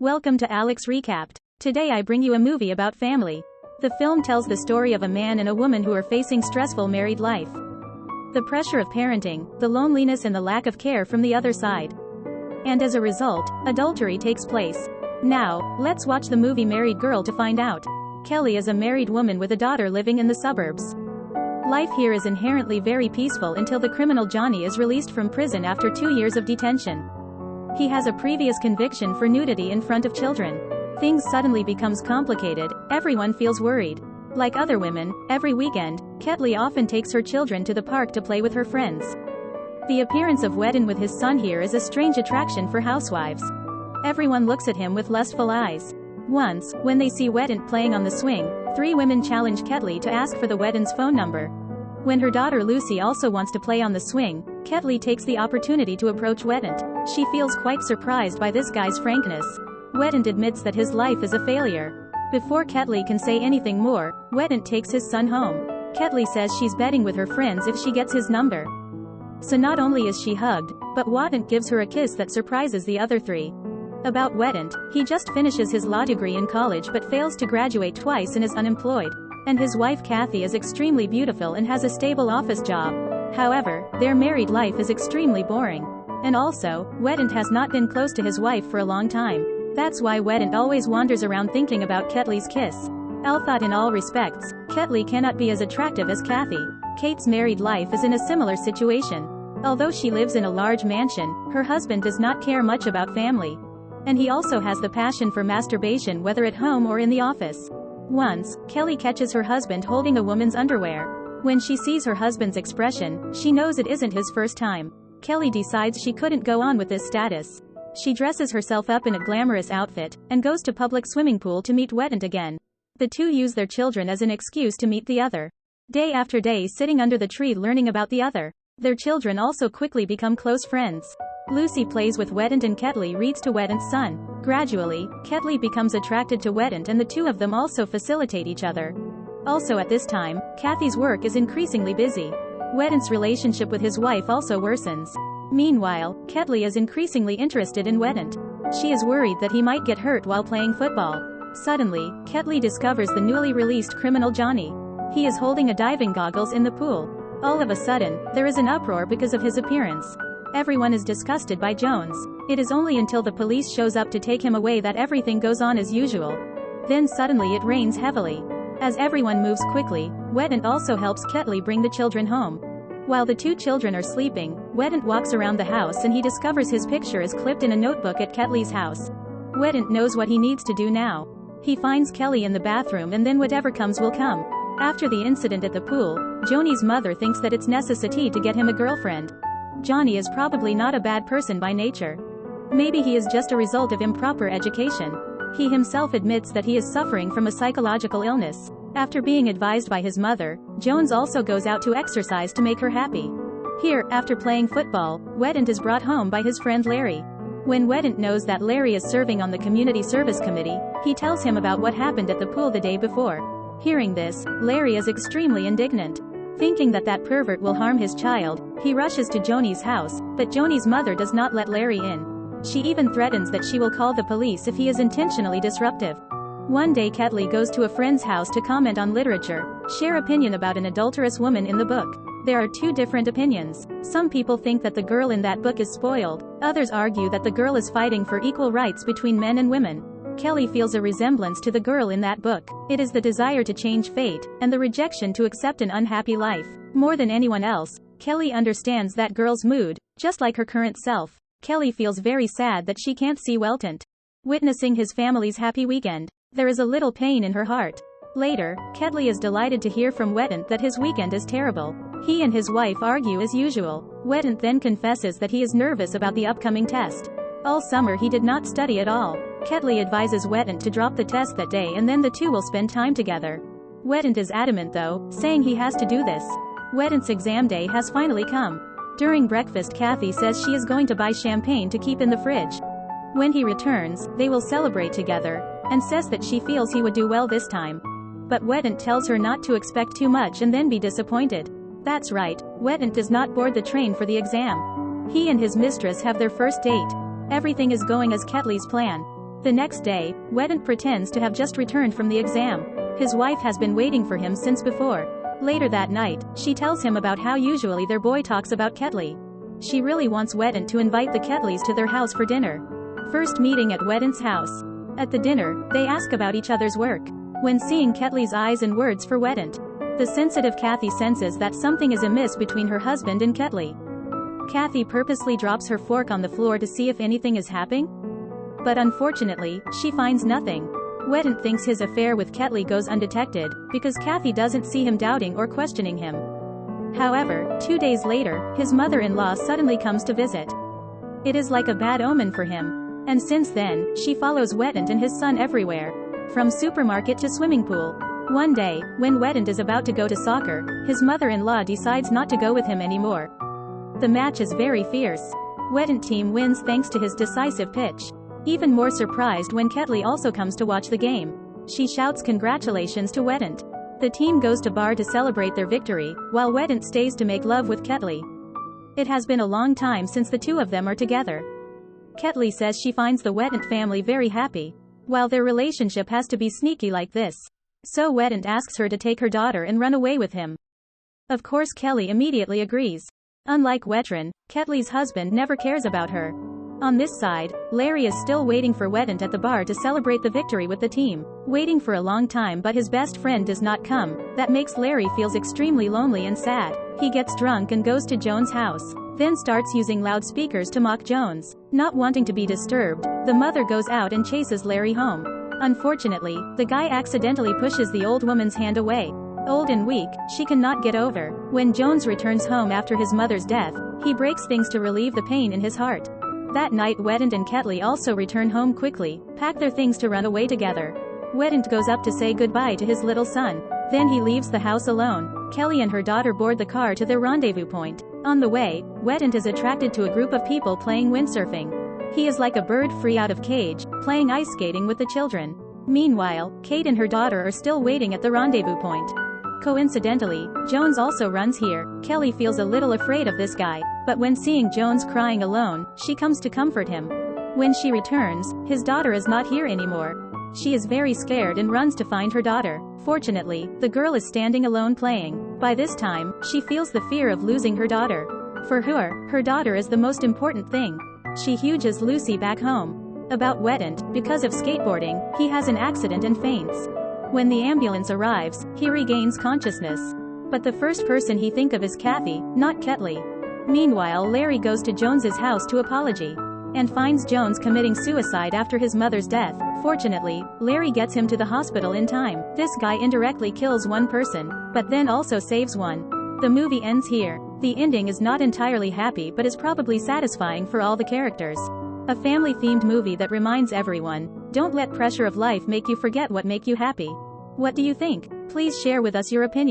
Welcome to Alex Recapped. Today I bring you a movie about family. The film tells the story of a man and a woman who are facing stressful married life. The pressure of parenting, the loneliness and the lack of care from the other side. And as a result, adultery takes place. Now, let's watch the movie Married Girl to find out. Kelly is a married woman with a daughter living in the suburbs. Life here is inherently very peaceful until the criminal Johnny is released from prison after 2 years of detention. He has a previous conviction for nudity in front of children. Things suddenly becomes complicated, everyone feels worried. Like other women, every weekend, Ketly often takes her children to the park to play with her friends. The appearance of Wetant with his son here is a strange attraction for housewives. Everyone looks at him with lustful eyes. Once, when they see Wetant playing on the swing, 3 women challenge Ketly to ask for the Wetant's phone number. When her daughter Lucy also wants to play on the swing, Ketly takes the opportunity to approach Wetant. She feels quite surprised by this guy's frankness. Wetant admits that his life is a failure. Before Ketly can say anything more, Wetant takes his son home. Ketly says she's betting with her friends if she gets his number. So not only is she hugged, but Wetant gives her a kiss that surprises the other 3. About Wetant, he just finishes his law degree in college but fails to graduate twice and is unemployed. And his wife Kathy is extremely beautiful and has a stable office job. However, their married life is extremely boring. And also, Wetant has not been close to his wife for a long time. That's why Wetant always wanders around thinking about Ketly's kiss. Elle thought in all respects, Ketly cannot be as attractive as Kathy. Kate's married life is in a similar situation. Although she lives in a large mansion, her husband does not care much about family. And he also has the passion for masturbation whether at home or in the office. Once, Kelly catches her husband holding a woman's underwear. When she sees her husband's expression, she knows it isn't his first time. Kelly decides she couldn't go on with this status. She dresses herself up in a glamorous outfit, and goes to public swimming pool to meet Wetant again. The two use their children as an excuse to meet the other. Day after day sitting under the tree learning about the other. Their children also quickly become close friends. Lucy plays with Wetant and Ketly reads to Wetant's son. Gradually, Ketly becomes attracted to Wetant and the two of them also facilitate each other. Also at this time, Kathy's work is increasingly busy. Wetant's relationship with his wife also worsens. Meanwhile, Ketly is increasingly interested in Wetant. She is worried that he might get hurt while playing football. Suddenly, Ketly discovers the newly released criminal Johnny. He is holding a diving goggles in the pool. All of a sudden, there is an uproar because of his appearance. Everyone is disgusted by Jones. It is only until the police shows up to take him away that everything goes on as usual. Then suddenly it rains heavily. As everyone moves quickly, Wetant also helps Ketly bring the children home. While the 2 children are sleeping, Wetant walks around the house and he discovers his picture is clipped in a notebook at Ketly's house. Wetant knows what he needs to do now. He finds Kelly in the bathroom and then whatever comes will come. After the incident at the pool, Johnny's mother thinks that it's necessity to get him a girlfriend. Johnny is probably not a bad person by nature. Maybe he is just a result of improper education. He himself admits that he is suffering from a psychological illness. After being advised by his mother, Jones also goes out to exercise to make her happy. Here, after playing football, Wetant is brought home by his friend Larry. When Wetant knows that Larry is serving on the community service committee, he tells him about what happened at the pool the day before. Hearing this, Larry is extremely indignant. Thinking that that pervert will harm his child, he rushes to Joni's house, but Joni's mother does not let Larry in. She even threatens that she will call the police if he is intentionally disruptive. One day Ketly goes to a friend's house to comment on literature, share opinion about an adulterous woman in the book. There are 2 different opinions. Some people think that the girl in that book is spoiled, others argue that the girl is fighting for equal rights between men and women. Kelly feels a resemblance to the girl in that book. It is the desire to change fate, and the rejection to accept an unhappy life. More than anyone else, Kelly understands that girl's mood, just like her current self. Kelly feels very sad that she can't see Wetant. Witnessing his family's happy weekend, there is a little pain in her heart. Later, Ketly is delighted to hear from Wetant that his weekend is terrible. He and his wife argue as usual. Wetant then confesses that he is nervous about the upcoming test. All summer he did not study at all. Ketly advises Wetant to drop the test that day and then the two will spend time together. Wetant is adamant though, saying he has to do this. Wetant's exam day has finally come. During breakfast Kathy says she is going to buy champagne to keep in the fridge. When he returns, they will celebrate together, and says that she feels he would do well this time. But Wetant tells her not to expect too much and then be disappointed. That's right, Wetant does not board the train for the exam. He and his mistress have their first date. Everything is going as Ketly's plan. The next day, Wetant pretends to have just returned from the exam. His wife has been waiting for him since before. Later that night, she tells him about how usually their boy talks about Ketly. She really wants Wetant to invite the Ketlys to their house for dinner. First meeting at Wetant's house. At the dinner, they ask about each other's work. When seeing Ketly's eyes and words for Wetant, the sensitive Kathy senses that something is amiss between her husband and Ketly. Kathy purposely drops her fork on the floor to see if anything is happening. But unfortunately, she finds nothing. Wetant thinks his affair with Ketly goes undetected, because Kathy doesn't see him doubting or questioning him. However, 2 days later, his mother-in-law suddenly comes to visit. It is like a bad omen for him. And since then, she follows Wetant and his son everywhere. From supermarket to swimming pool. One day, when Wetant is about to go to soccer, his mother-in-law decides not to go with him anymore. The match is very fierce. Wetant team wins thanks to his decisive pitch. Even more surprised when Ketly also comes to watch the game. She shouts congratulations to Wetant. The team goes to bar to celebrate their victory, while Wetant stays to make love with Ketly. It has been a long time since the two of them are together. Ketly says she finds the Wetant family very happy, while their relationship has to be sneaky like this. So Wetant asks her to take her daughter and run away with him. Of course Kelly immediately agrees. Unlike Wetant, Ketly's husband never cares about her. On this side, Larry is still waiting for Wetant at the bar to celebrate the victory with the team. Waiting for a long time but his best friend does not come. That makes Larry feels extremely lonely and sad. He gets drunk and goes to Joan's house. Then starts using loudspeakers to mock Jones. Not wanting to be disturbed, the mother goes out and chases Larry home. Unfortunately, the guy accidentally pushes the old woman's hand away. Old and weak, she cannot get over. When Jones returns home after his mother's death, he breaks things to relieve the pain in his heart. That night Wetant and Ketly also return home quickly, pack their things to run away together. Wetant goes up to say goodbye to his little son. Then he leaves the house alone. Kelly and her daughter board the car to their rendezvous point. On the way, Wetant is attracted to a group of people playing windsurfing. He is like a bird free out of cage, playing ice skating with the children. Meanwhile, Kate and her daughter are still waiting at the rendezvous point. Coincidentally, Jones also runs here. Kelly feels a little afraid of this guy, but when seeing Jones crying alone, she comes to comfort him. When she returns, his daughter is not here anymore. She is very scared and runs to find her daughter. Fortunately, the girl is standing alone playing. By this time, she feels the fear of losing her daughter. For her daughter is the most important thing. She huges Lucy back home. About Wetant, because of skateboarding, he has an accident and faints. When the ambulance arrives, he regains consciousness. But the first person he thinks of is Kathy, not Ketly. Meanwhile Larry goes to Jones's house to apology. And finds Jones committing suicide after his mother's death. Fortunately, Larry gets him to the hospital in time. This guy indirectly kills one person, but then also saves one. The movie ends here. The ending is not entirely happy but is probably satisfying for all the characters. A family-themed movie that reminds everyone, don't let pressure of life make you forget what make you happy. What do you think? Please share with us your opinion.